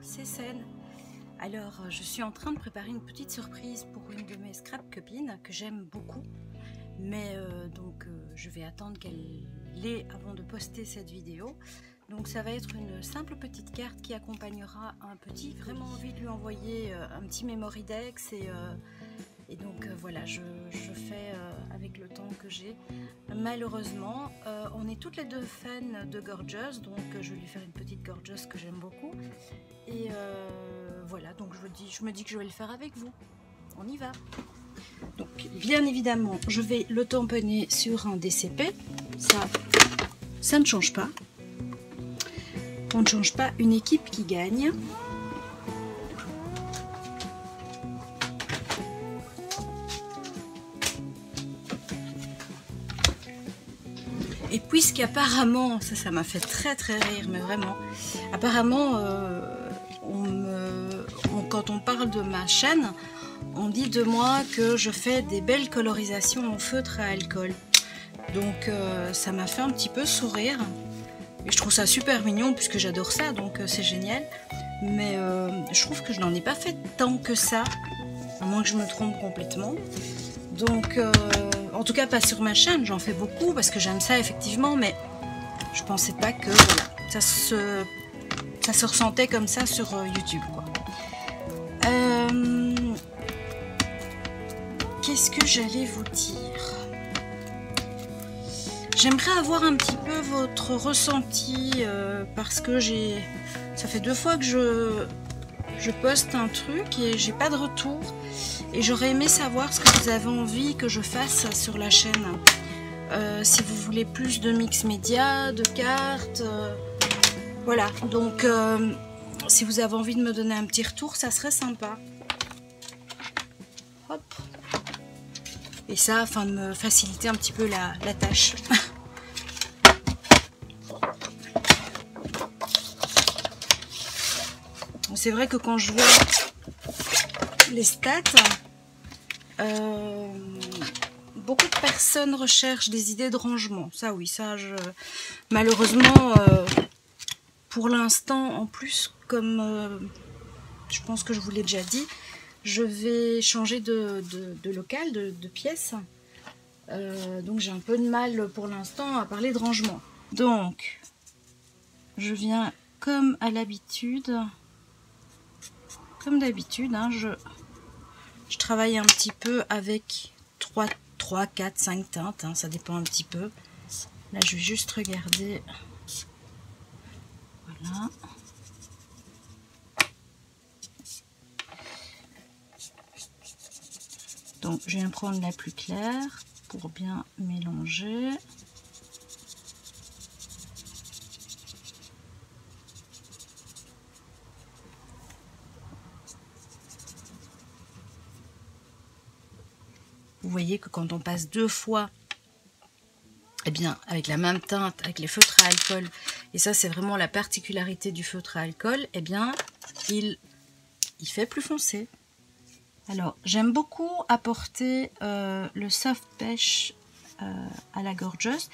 c'est Sen. Alors, je suis en train de préparer une petite surprise pour une de mes scrap copines que j'aime beaucoup. Mais je vais attendre qu'elle l'ait avant de poster cette vidéo. Donc ça va être une simple petite carte qui accompagnera un petit. Vraiment envie de lui envoyer un petit memory dex et donc voilà, je fais avec le temps que j'ai. Malheureusement, on est toutes les deux fans de Gorgeous, donc je vais lui faire une petite Gorgeous que j'aime beaucoup. Et voilà, donc je me dis que je vais le faire avec vous. On y va. Donc bien évidemment, je vais le tamponner sur un DCP. Ça ne change pas. On ne change pas une équipe qui gagne. Et puisqu'apparemment, ça m'a fait très rire, mais vraiment, apparemment, quand on parle de ma chaîne, on dit de moi que je fais des belles colorisations en feutre à alcool. Donc ça m'a fait un petit peu sourire. Et je trouve ça super mignon puisque j'adore ça, donc c'est génial. Mais je trouve que je n'en ai pas fait tant que ça, à moins que je me trompe complètement. Donc en tout cas pas sur ma chaîne, j'en fais beaucoup parce que j'aime ça effectivement, mais je pensais pas que voilà, ça se ressentait comme ça sur YouTube, quoi. Qu'est-ce que j'allais vous dire? J'aimerais avoir un petit peu votre ressenti parce que ça fait 2 fois que je poste un truc et j'ai pas de retour. Et j'aurais aimé savoir ce que vous avez envie que je fasse sur la chaîne. Si vous voulez plus de mix média, de cartes, voilà. Donc si vous avez envie de me donner un petit retour, ça serait sympa. Hop. Et ça afin de me faciliter un petit peu la tâche. C'est vrai que quand je vois les stats, beaucoup de personnes recherchent des idées de rangement. Ça oui, malheureusement, pour l'instant, en plus, comme je pense que je vous l'ai déjà dit, je vais changer de local, de pièce. Donc j'ai un peu de mal pour l'instant à parler de rangement. Donc, je viens comme à l'habitude. Comme d'habitude, hein, je travaille un petit peu avec 3, 4, 5 teintes, hein, ça dépend un petit peu. Là, je vais juste regarder. Voilà. Donc, je viens prendre la plus claire pour bien mélanger. Vous voyez que quand on passe 2 fois, eh bien, avec la même teinte, avec les feutres à alcool, et ça c'est vraiment la particularité du feutre à alcool, eh bien, il fait plus foncé. Alors, j'aime beaucoup apporter le soft pêche à la Gorgeous.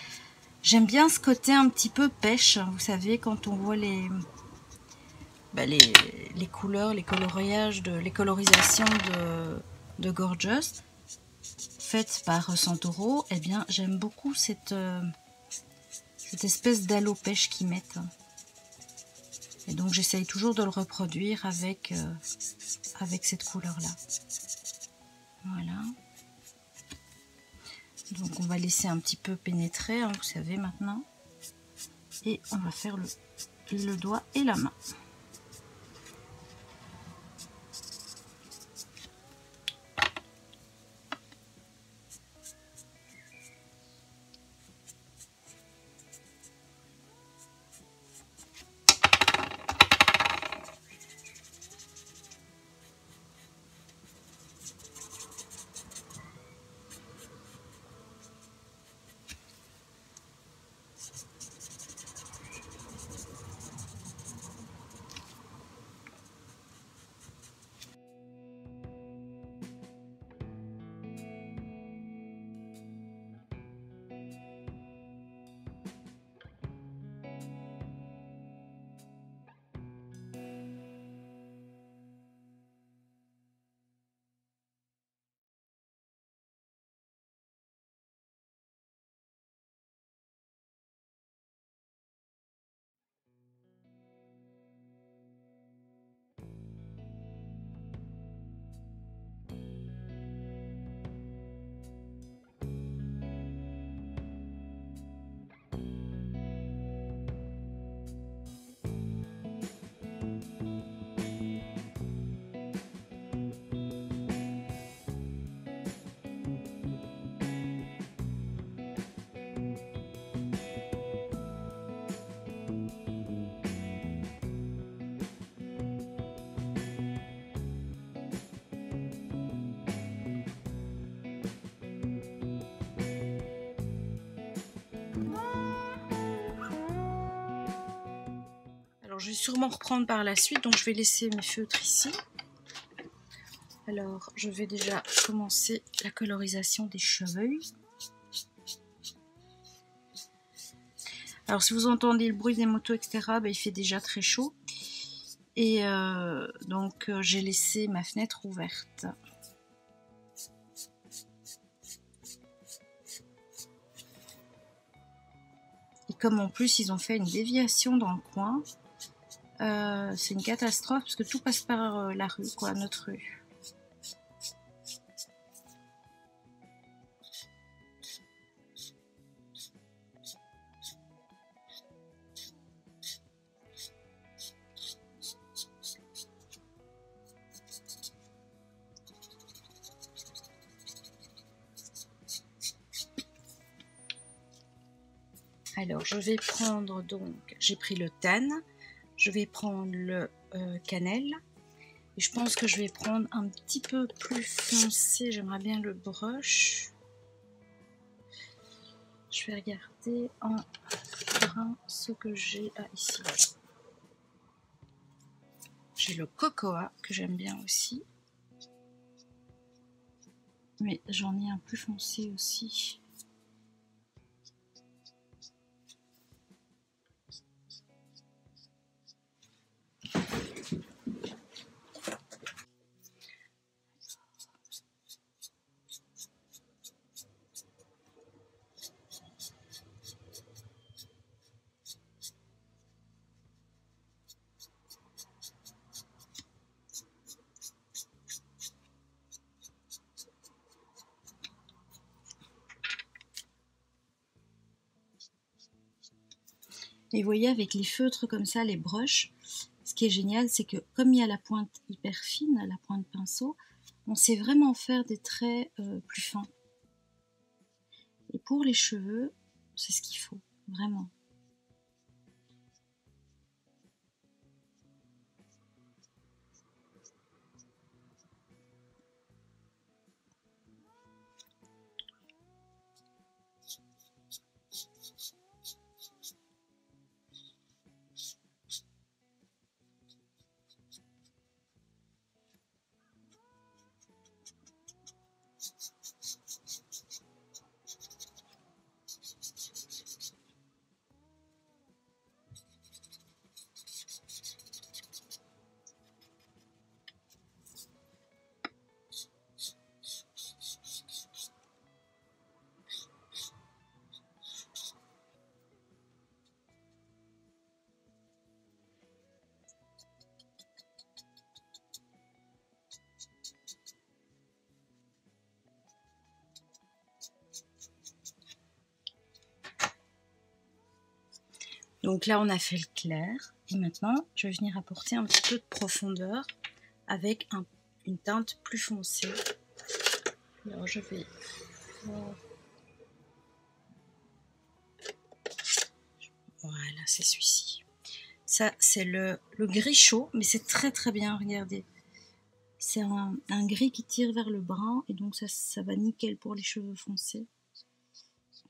J'aime bien ce côté un petit peu pêche, vous savez, quand on voit les couleurs, les colorisations de Gorgeous faites par Santoro, eh bien j'aime beaucoup cette espèce d'halo pêche qu'ils mettent. Et donc j'essaye toujours de le reproduire avec cette couleur là. Voilà. Donc on va laisser un petit peu pénétrer, hein, vous savez maintenant. Et on va faire le doigt et la main. je vais sûrement reprendre par la suite, donc je vais laisser mes feutres ici. Alors, je vais déjà commencer la colorisation des cheveux. Alors, si vous entendez le bruit des motos, etc., ben, il fait déjà très chaud. Et donc, j'ai laissé ma fenêtre ouverte. Et comme en plus, ils ont fait une déviation dans le coin, c'est une catastrophe parce que tout passe par la rue, quoi, notre rue. Alors, je vais prendre donc, j'ai pris le tan, je vais prendre le cannelle, et je pense que je vais prendre un petit peu plus foncé, j'aimerais bien le brush. Je vais regarder en brun ce que j'ai ici. J'ai le cocoa que j'aime bien aussi, mais j'en ai un plus foncé aussi. Et vous voyez, avec les feutres comme ça, les brushes, ce qui est génial, c'est que comme il y a la pointe hyper fine, la pointe pinceau, on sait vraiment faire des traits plus fins. Et pour les cheveux, c'est ce qu'il faut, vraiment. Donc là, on a fait le clair. Et maintenant, je vais venir apporter un petit peu de profondeur avec une teinte plus foncée. Alors, je vais... Voilà, c'est celui-ci. Ça, c'est le gris chaud, mais c'est très très bien, regardez. C'est un gris qui tire vers le brun, et donc ça va nickel pour les cheveux foncés.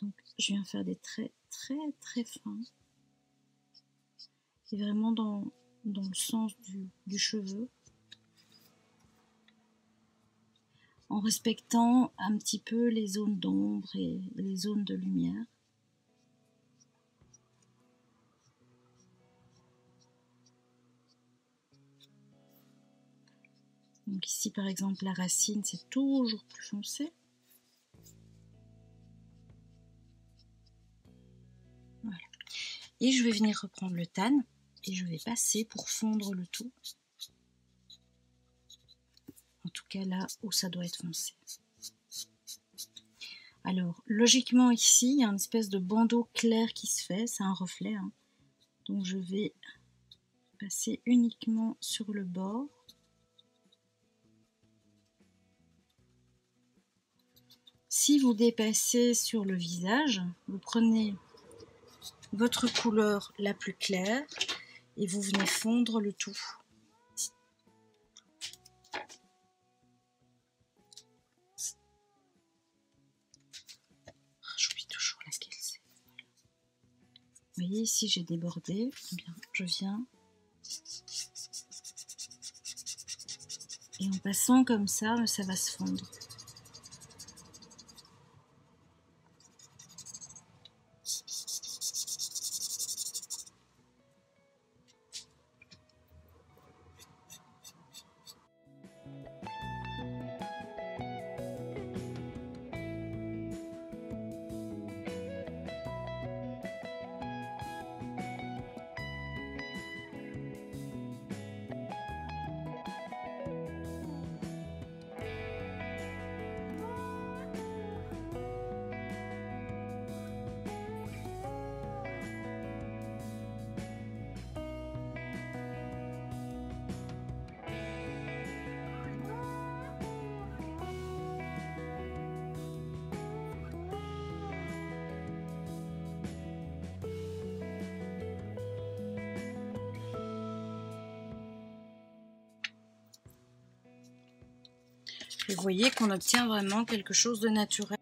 Donc, je viens faire des traits très très fins. C'est vraiment dans le sens du cheveu. En respectant un petit peu les zones d'ombre et les zones de lumière. Donc ici par exemple la racine c'est toujours plus foncé. Voilà. Et je vais venir reprendre le tan et je vais passer pour fondre le tout. En tout cas là où ça doit être foncé. Alors logiquement ici il y a une espèce de bandeau clair qui se fait, c'est un reflet. Hein. Donc je vais passer uniquement sur le bord. Si vous dépassez sur le visage, vous prenez votre couleur la plus claire et vous venez fondre le tout. J'oublie toujours laquelle c'est. Vous voyez ici j'ai débordé, eh bien, je viens Et en passant comme ça va se fondre. Et vous voyez qu'on obtient vraiment quelque chose de naturel.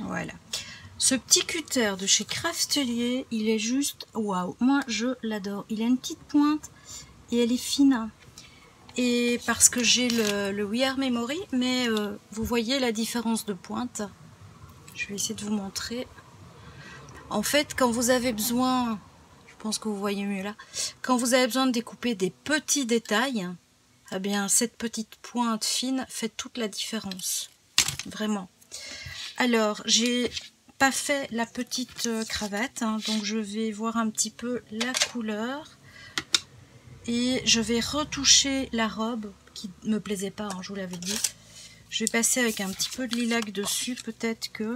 Voilà. Ce petit cutter de chez Craftelier, il est juste waouh. Moi, je l'adore. Il a une petite pointe et elle est fine. Et parce que j'ai le We Are Memory, mais vous voyez la différence de pointe. Je vais essayer de vous montrer. En fait, quand vous avez besoin, je pense que vous voyez mieux là, quand vous avez besoin de découper des petits détails, eh bien cette petite pointe fine fait toute la différence. Vraiment. Alors, j'ai pas fait la petite cravate, hein, donc je vais voir un petit peu la couleur et je vais retoucher la robe qui me plaisait pas, hein, je vous l'avais dit. Je vais passer avec un petit peu de lilac dessus, peut-être que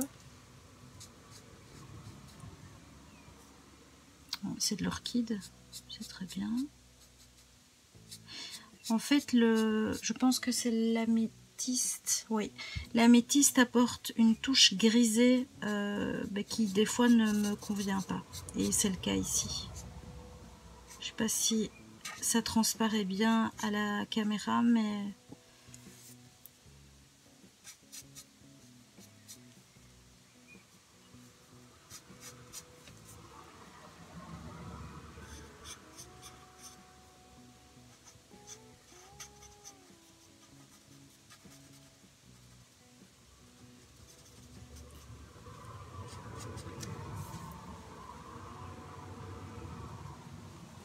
c'est de l'orchide, c'est très bien. En fait, je pense que c'est l'améthyste. Oui, l'améthyste apporte une touche grisée qui des fois ne me convient pas. Et c'est le cas ici. Je sais pas si ça transparaît bien à la caméra, mais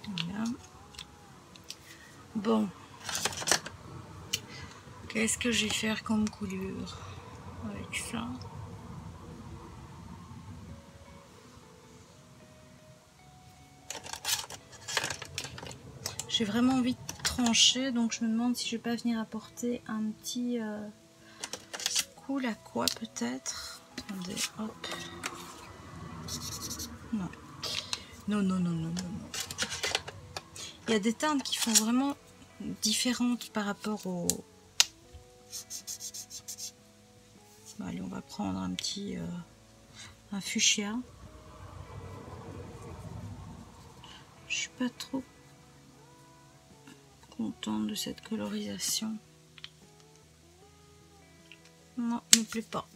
voilà. Bon, qu'est-ce que je vais faire comme coulure avec ça? J'ai vraiment envie de trancher, donc je me demande si je vais pas venir apporter un petit cool à quoi peut-être. Attendez, hop. Non. Non, non, non, non, non, non. Il y a des teintes qui font vraiment différentes par rapport au... Bon, allez, on va prendre un petit... un fuchsia. Je suis pas trop contente de cette colorisation. Non, ne me plaît pas.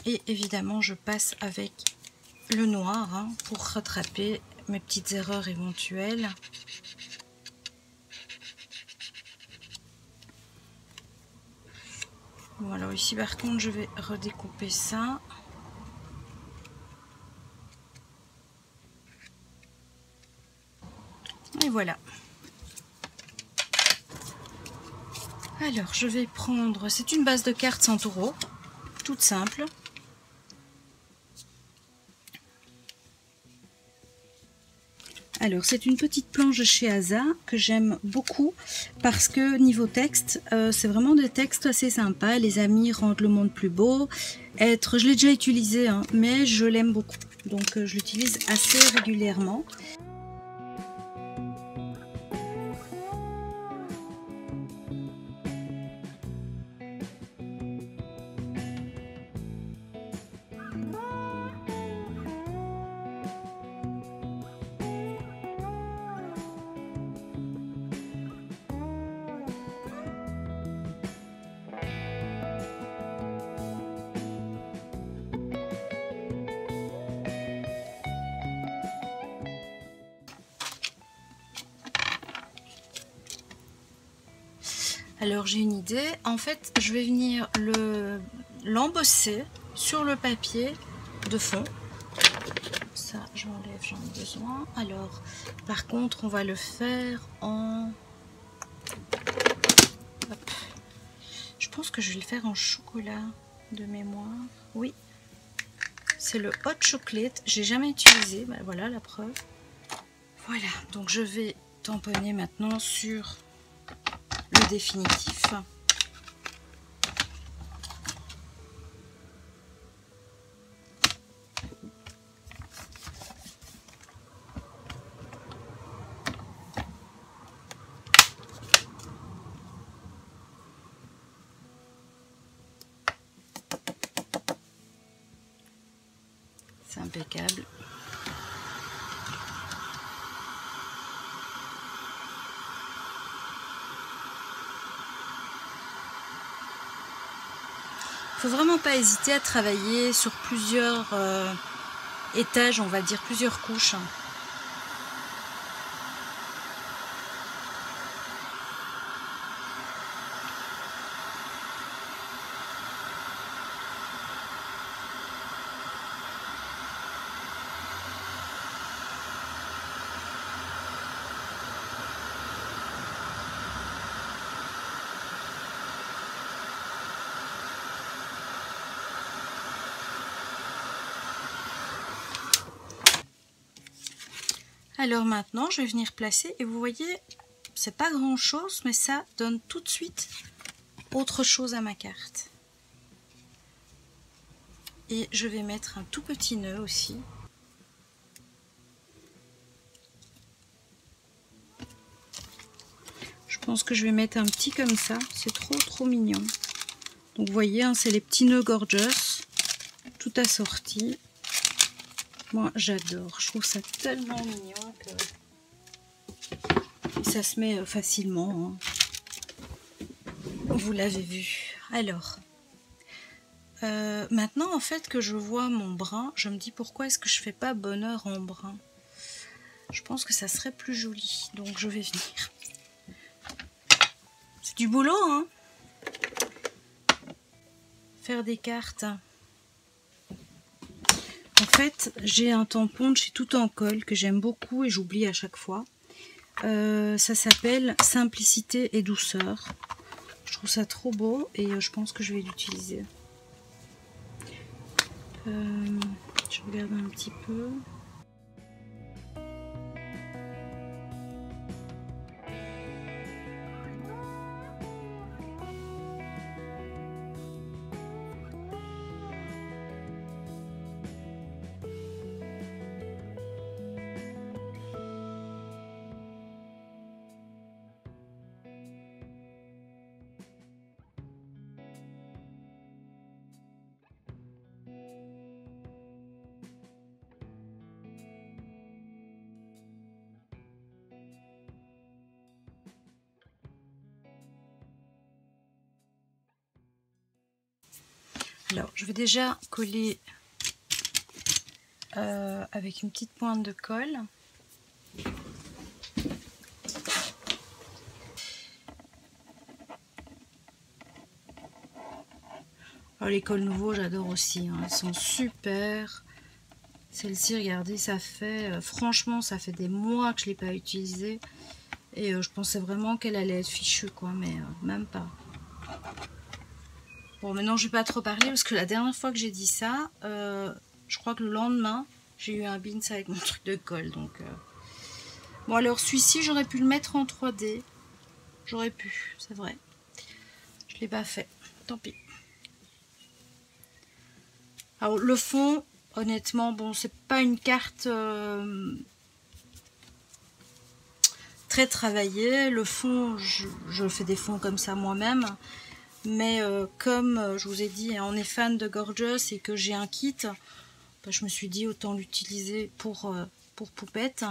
Et évidemment, je passe avec le noir hein, pour rattraper mes petites erreurs éventuelles. Bon, alors ici par contre, je vais redécouper ça. Et voilà. Alors, je vais prendre... C'est une base de cartes 100 €, toute simple. Alors, c'est une petite planche de chez Asa que j'aime beaucoup parce que niveau texte, c'est vraiment des textes assez sympas. Les amis rendent le monde plus beau. Je l'ai déjà utilisé, hein, mais je l'aime beaucoup. Donc, je l'utilise assez régulièrement. Alors j'ai une idée, en fait je vais venir l'embosser sur le papier de fond. Ça j'enlève, j'en ai besoin. Alors par contre on va le faire en... Hop. Je pense que je vais le faire en chocolat de mémoire. Oui, c'est le hot chocolate, j'ai jamais utilisé, ben voilà la preuve. Voilà, donc je vais tamponner maintenant sur le définitif. impeccable. Faut vraiment pas hésiter à travailler sur plusieurs étages, on va dire plusieurs couches. Alors maintenant, je vais venir placer et vous voyez, c'est pas grand chose, mais ça donne tout de suite autre chose à ma carte. Et je vais mettre un tout petit nœud aussi. Je pense que je vais mettre un petit comme ça, c'est trop mignon. Donc vous voyez, hein, c'est les petits nœuds gorgeous, tout assorti. Moi j'adore, je trouve ça tellement mignon que ça se met facilement, hein. Vous l'avez vu. Alors, maintenant en fait que je vois mon brun, je me dis pourquoi est-ce que je fais pas bonheur en brun? Je pense que ça serait plus joli, donc je vais venir. C'est du boulot, hein, faire des cartes. En fait, j'ai un tampon de chez Tout en Colle que j'aime beaucoup et j'oublie à chaque fois. Ça s'appelle Simplicité et douceur. Je trouve ça trop beau et je pense que je vais l'utiliser. Je regarde un petit peu. Alors, je vais déjà coller avec une petite pointe de colle. Alors, les colles nouveaux, j'adore aussi, hein. Elles sont super. Celle-ci, regardez, ça fait... franchement, ça fait des mois que je ne l'ai pas utilisée. Et je pensais vraiment qu'elle allait être fichue, quoi, mais même pas. Bon, maintenant, je ne vais pas trop parler, parce que la dernière fois que j'ai dit ça, je crois que le lendemain, j'ai eu un bins avec mon truc de colle, donc... Bon, alors, celui-ci, j'aurais pu le mettre en 3D. J'aurais pu, c'est vrai. Je ne l'ai pas fait, tant pis. Alors, le fond, honnêtement, bon, c'est pas une carte très travaillée. Le fond, je fais des fonds comme ça moi-même. Mais comme je vous ai dit, on est fan de Gorgeous et que j'ai un kit, bah, je me suis dit autant l'utiliser pour poupette.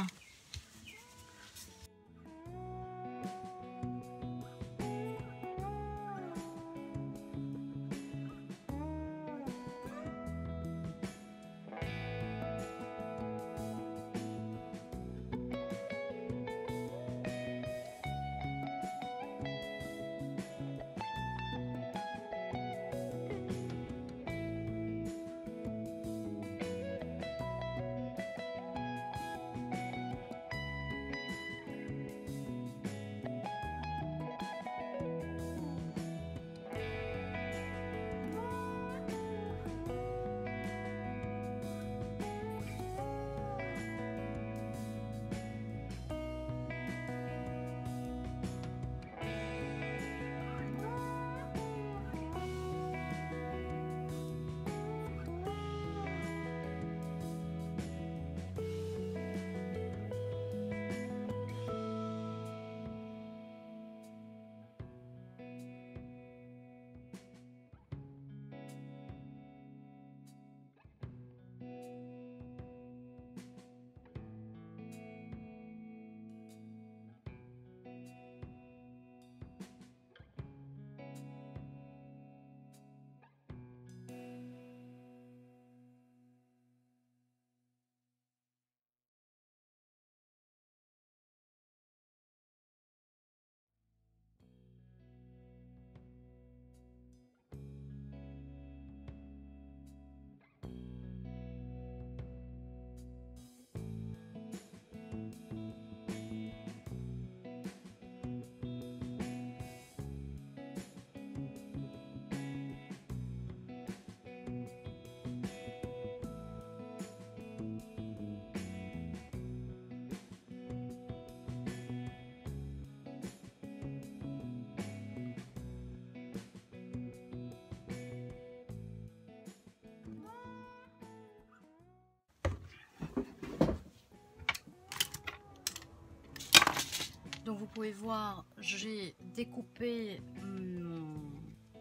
Donc vous pouvez voir, j'ai découpé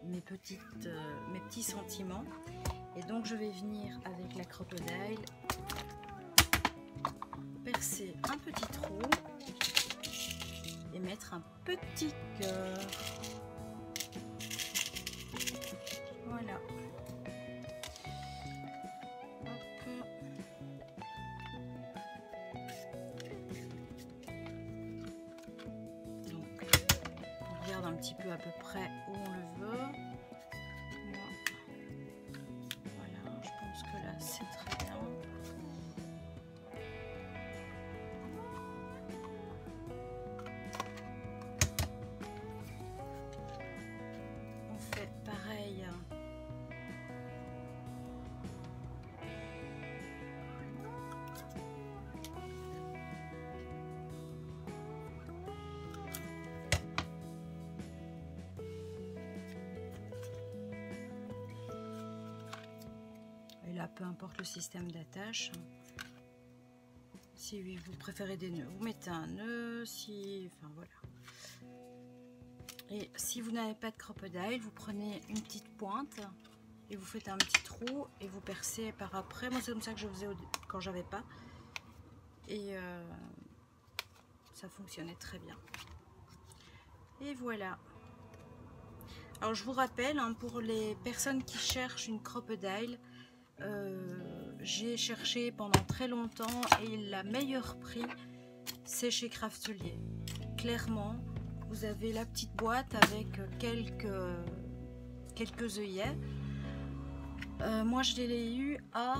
mes petits sentiments. Et donc je vais venir avec la crocodile percer un petit trou et mettre un petit cœur. Voilà. Hop. Donc on regarde un petit peu à peu près où on le veut. Voilà, je pense que là c'est très bien. Pareil. Et là, peu importe le système d'attache. Si vous préférez des nœuds, vous mettez un nœud. Enfin voilà. Et si vous n'avez pas de crocodile, vous prenez une petite pointe et vous faites un petit trou et vous percez par après. Moi c'est comme ça que je faisais quand j'avais pas. Et ça fonctionnait très bien. Et voilà. Alors je vous rappelle, hein, pour les personnes qui cherchent une crocodile, j'ai cherché pendant très longtemps et la meilleure prix c'est chez Craftelier. Clairement. Vous avez la petite boîte avec quelques œillets. Moi, je l'ai eu à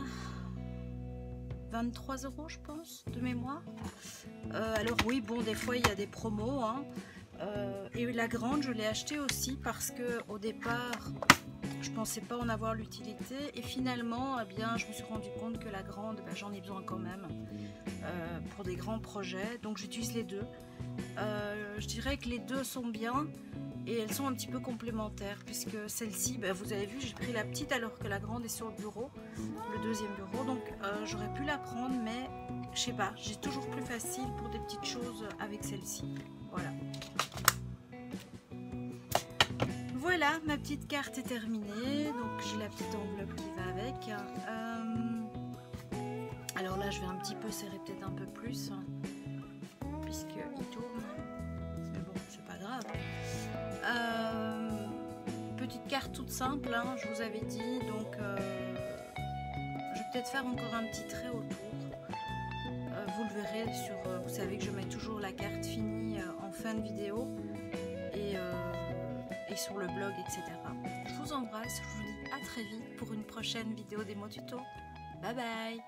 23 € je pense, de mémoire. Alors oui, bon, des fois, il y a des promos. Hein. Et la grande, je l'ai achetée aussi parce que au départ, je pensais pas en avoir l'utilité. Et finalement, eh bien, je me suis rendu compte que la grande, ben, j'en ai besoin quand même pour des grands projets. Donc, j'utilise les deux. Je dirais que les deux sont bien et elles sont un petit peu complémentaires puisque celle-ci, ben, vous avez vu, j'ai pris la petite alors que la grande est sur le bureau, le deuxième bureau, donc j'aurais pu la prendre, mais je sais pas, j'ai toujours plus facile pour des petites choses avec celle-ci. Voilà. Voilà, ma petite carte est terminée, donc j'ai la petite enveloppe qui va avec. Alors là, je vais un petit peu serrer peut-être un peu plus. Puisqu'il tourne, mais bon, c'est pas grave. Petite carte toute simple, hein, je vous avais dit, donc je vais peut-être faire encore un petit trait autour. Vous le verrez sur, vous savez que je mets toujours la carte finie en fin de vidéo et sur le blog, etc. Je vous embrasse, je vous dis à très vite pour une prochaine vidéo démo tuto. Bye bye.